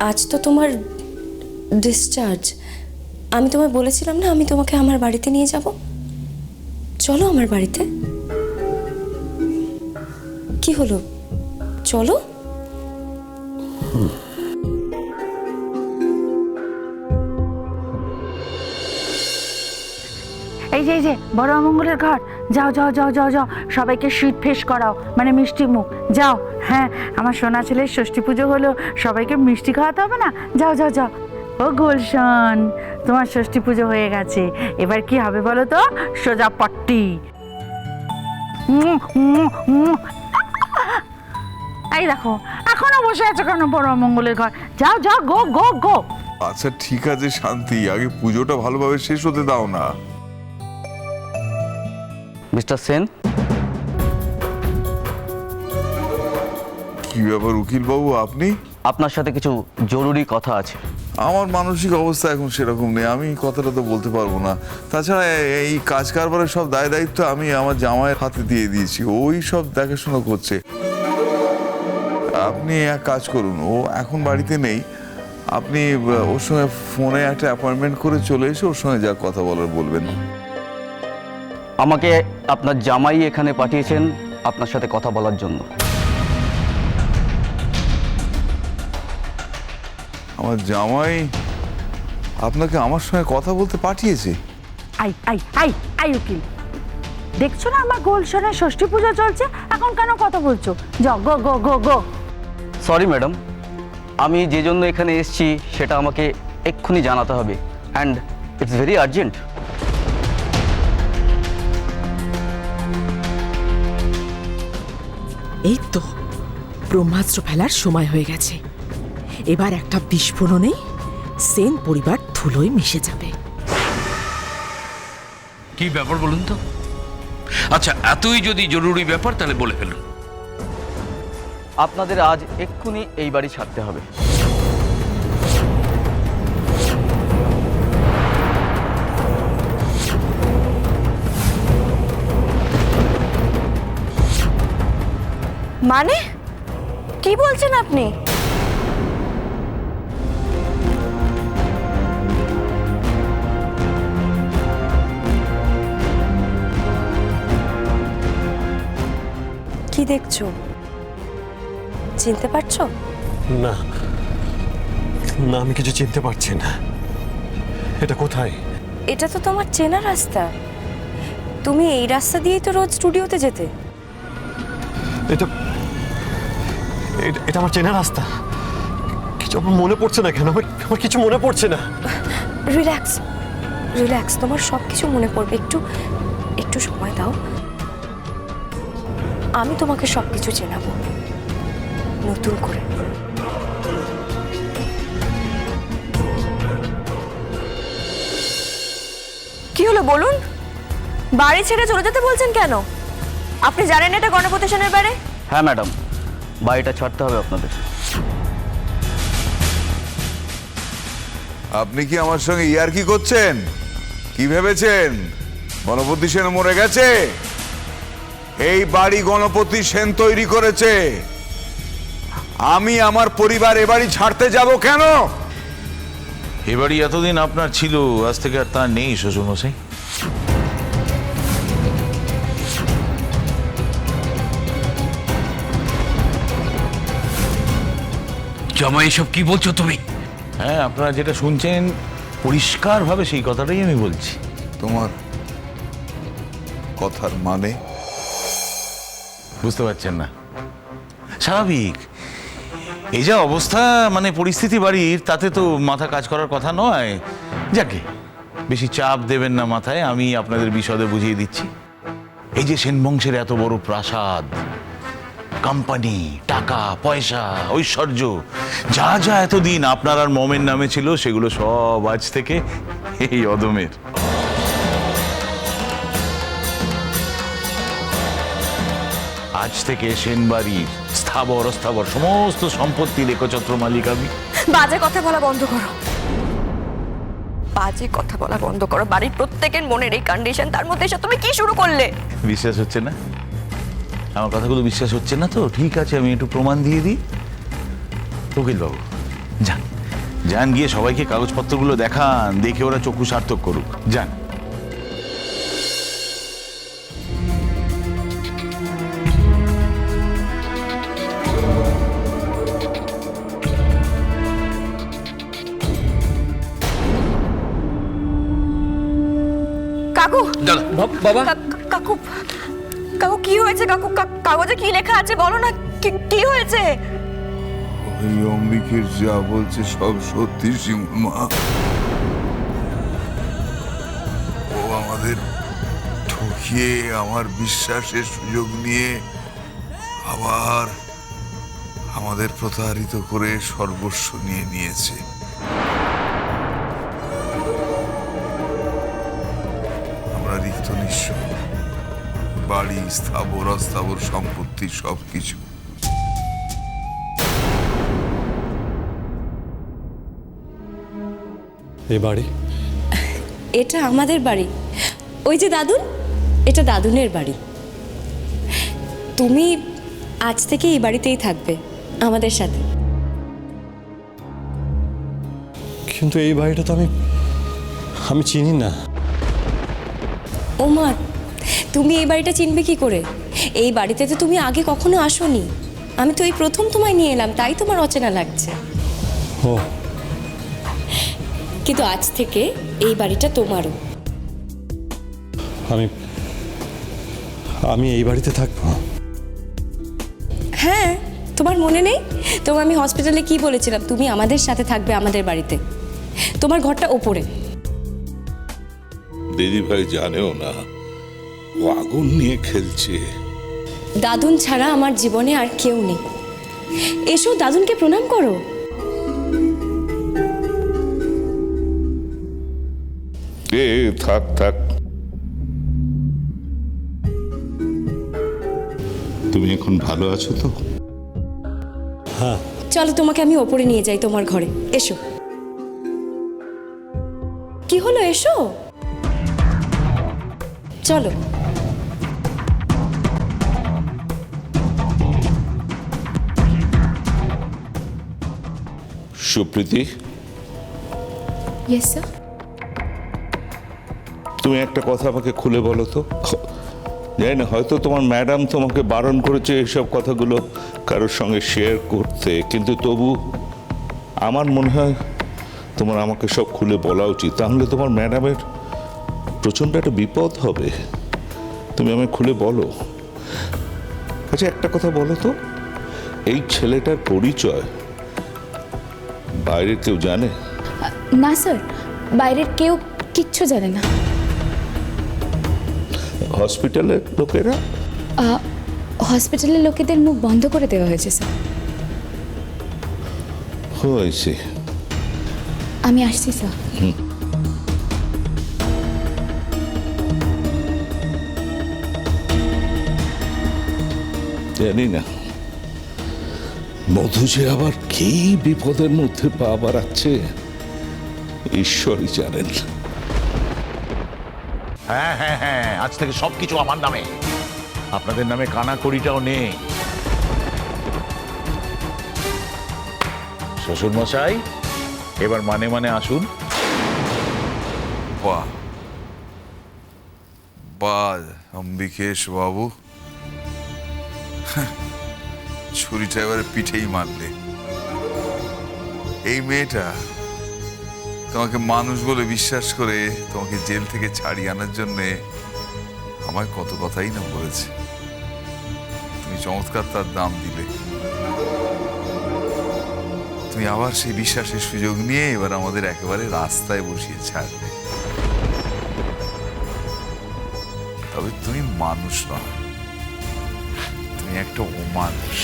আজ তো তোমার ডিসচার্জ। আমি তোমায় বলেছিলাম না আমি তোমাকে আমার বাড়িতে নিয়ে যাব। চলো আমার বাড়িতে। কি হলো, চলো। এই যে বড় অমঙ্গলের ঘর, যাও যাও যাও যাও যাও, সবাইকে সুইট ফেস করাও, মানে মিষ্টি মুখ। যাও, হ্যাঁ, আমার সোনা ছেলের ষষ্ঠী পুজো হলো, সবাইকে মিষ্টি খাওয়াতে হবে না? যাও যাও যাও। ও গুলশন, তোমার ষষ্ঠী পুজো হয়ে গেছে, এবার কি হবে বলো তো? সোজা পট্টি। এই দেখো, এখনো বসে আছো কেন বড় অমঙ্গলের ঘর? যাও যাও, গো গো গো। আচ্ছা ঠিক আছে শান্তি, আগে পুজোটা ভালোভাবে শেষ হতে দাও না। মিস্টার সেন, কি ব্যাপার উকিল বাবু, আপনি? আপনার সাথে কিছু জরুরি কথা আছে। আমার মানসিক অবস্থা এখন সেরকম নেই, আমি কথাটা তো বলতে পারবো না। তাছাড়া এই কাজ কারবারের সব দায় দায়িত্ব আমি আমার জামাইয়ের হাতে দিয়ে দিয়েছি, ওই সব দেখাশোনা করছে। আপনি এক কাজ করুন, ও এখন বাড়িতে নেই, আপনি ওর সঙ্গে ফোনে একটা অ্যাপয়েন্টমেন্ট করে চলে এসে ওর সঙ্গে যা কথা বলার বলবেন। আমাকে আপনার জামাই এখানে পাঠিয়েছেন আপনার সাথে কথা বলার জন্য। আমার জামাই আপনাকে আমার সঙ্গে কথা বলতে পাঠিয়েছে? আই আই আই আই উকিল, দেখছো না আমার গুলশনের ষষ্ঠী পুজো চলছে, এখন কেন কথা বলছো? যাও, গো গো গো গো। সরি ম্যাডাম, আমি যে জন্য এখানে এসেছি সেটা আমাকে এক্ষুনি জানাতে হবে, অ্যান্ড ইটস ভেরি আর্জেন্ট। এই তো ব্রহ্মাস্ত্র ফেলার সময় হয়ে গেছে। এবার একটা বিস্ফোরণেই সেন পরিবার ধুলোয় মিশে যাবে। কি ব্যাপার বলুন তো? আচ্ছা, এতই যদি জরুরি ব্যাপার তাহলে বলে ফেলুন। আপনাদের আজ এক্ষুনি এই বাড়ি ছাড়তে হবে। মানে কি বলছেন আপনি? কি দেখছো? চিনতে পারছো? না না, আমি কিছু চিনতে পারছি না। এটা কোথায়? এটা তো তোমার চেনা রাস্তা। তুমি এই রাস্তা দিয়েই তো রোজ স্টুডিওতে যেতে। এটা এটা আমার চেনা রাস্তা। কিছু আমার মনে পড়ছে না কেন? আমার কিছু মনে পড়ছে না। রিল্যাক্স রিল্যাক্স, তোমার সব কিছু মনে পড়বে। একটু একটু সময় দাও, আমি তোমাকে সব কিছু চেনাবো নতুন করে। কি হলো বলুন? বাড়ি ছেড়ে চলে যেতে বলছেন কেন? আপনি জানেন এটা গণপতি সেনের বাড়ি? হ্যাঁ ম্যাডাম, বাড়িটা ছাড়তে হবে আপনাদের। আপনি কি আমার সঙ্গে ইয়ার্কি করছেন? কি ভেবেছেন গণপতি সেন মরে গেছে? এই বাড়ি গণপতি সেন তৈরি করেছে। আমি আমার পরিবার এ বাড়ি ছাড়তে যাব কেন? এ বাড়ি এতদিন আপনার ছিল, আজ থেকে আর তা নেই শ্বশুরমশাই। জামাই, এসব কি বলছো তুমি? হ্যাঁ, আপনারা যেটা শুনছেন পরিষ্কারভাবে সেই কথাটাই আমি বলছি। তোমার কথার মানে বুঝতে পারছেন না? স্বাভাবিক, এই যা অবস্থা, মানে পরিস্থিতি বাড়ির, তাতে তো মাথা কাজ করার কথা নয়। যাকে বেশি চাপ দেবেন না মাথায়, আমি আপনাদের বিশদে বুঝিয়ে দিচ্ছি। এই যে সেন বংশের এত বড় প্রাসাদ, কোম্পানি, টাকা পয়সা, ঐশ্বর্য, যা যা এতদিন আপনার আর মমের নামে ছিল, সেগুলো সব আজ থেকে এই অদমের। আজ থেকে সেন বাড়ির স্থাবর অস্থাবর সমস্ত সম্পত্তির একচ্ছত্র মালিক আমি। বাজে কথা বলা বন্ধ করো, বাজে কথা বলা বন্ধ করো। বাড়ির প্রত্যেকের মনের এই কন্ডিশন, তার মধ্যে এসে তুমি কি শুরু করলে? বিশ্বাস হচ্ছে না? আমার কথাগুলো বিশ্বাস হচ্ছে না তো? ঠিক আছে, আমি একটু প্রমাণ দিয়ে দিই। উকিল বাবু, যান। যান গিয়ে সবাইকে কাগজপত্রগুলো দেখান, দেখে ওরা চক্ষু সার্থক করুক। যান। কাকু বাবা কাকু কাকু কি হয়েছে কাকু? কাগজে কি লেখা আছে বলো না, কি হয়েছে? ওই অম্বিকের যা বলছে সব সত্যি শিমুল মা। ও আমাদের ঠকিয়ে আমার বিশ্বাসের সুযোগ নিয়ে আবার আমাদের প্রতারিত করে সর্বস্ব নিয়ে নিয়েছে। আমরা রিক্ত নিঃস্ব, বাড়ি, স্থাবর অস্থাবর সম্পত্তি সবকিছু। এ বাড়ি এটা আমাদের বাড়ি। ওই যে দাদুন, এটা দাদুনের বাড়ি। তুমি আজ থেকে এই বাড়িতেই থাকবে আমাদের সাথে। কিন্তু এই বাড়িটা তো আমি চিনি না। ও মা, তুমি এই বাড়িটা চিনবে কি করে? এই বাড়িতে তো তুমি আগে কখনো আসোনি। আমি তো এই প্রথম তোমায় নিয়ে এলাম, তাই তোমার অচেনা লাগছে। ও কিন্তু আজ থেকে এই বাড়িটা তোমারও। আমি এই বাড়িতে থাকবো? হ্যাঁ, তোমার মনে নেই? তোমার আমি হসপিটালে কি বলেছিলাম? তুমি আমাদের সাথে থাকবে আমাদের বাড়িতে। তোমার ঘরটা ওপরে। দিদি ভাই জানেও না ও আগুন নিয়ে খেলছে। দাদুন ছাড়া আমার জীবনে আর কেউ নেই। এসো দাদুনকে প্রণাম করো। থাক থাক, তুমি এখন ভালো আছো তো? চলো তোমাকে আমি ওপরে নিয়ে যাই তোমার ঘরে। এসো। কি হলো, এসো। চলো। Supriti, yes sir. তুমি একটা কথা আমাকে খুলে বলো তো। জানি না, হয়তো তোমার ম্যাডাম তোমাকে বারণ করেছে এইসব কথাগুলো কারোর সঙ্গে শেয়ার করতে, কিন্তু তবু আমার মনে হয় তোমার আমাকে সব খুলে বলা উচিত। তাহলে তোমার ম্যাডামের প্রচণ্ড একটা বিপদ হবে। তুমি আমায় খুলে বলো। আচ্ছা, একটা কথা বলো তো, এই ছেলেটার পরিচয় বাইরের কেউ জানে? না স্যার, বাইরের কেউ কিচ্ছু জানে না। হসপিটালের লোকেরা? হসপিটালের লোকেদের মুখ বন্ধ করে দেওয়া হয়েছে স্যার। হয়েছে। আমি আসছি স্যার। জানি না মধু যে আবার কি বিপদের মধ্যে পা বাড়াচ্ছে ঈশ্বরই জানেন। হ্যাঁ হ্যাঁ হ্যাঁ, আজ থেকে সবকিছু আমার নামে। আপনাদের নামে কানাকড়িটাও নেই। শ্বশুর মশাই, এবার মানে মানে আসুন। বাহ বাহ অম্বিকেশ বাবু, ছুরিটা এবারে পিঠেই মারলে। এই মেয়েটা তোমাকে মানুষ বলে বিশ্বাস করে তোমাকে জেল থেকে ছাড়িয়ে আনার জন্যে আমায় কত কথাই না বলেছে। তুমি চমৎকার তার দাম দিলে। তুমি আবার সেই বিশ্বাসের সুযোগ নিয়ে এবার আমাদের একেবারে রাস্তায় বসিয়ে ছাড়লে। তবে তুমি মানুষ নয়, তুমি একটা অমানুষ।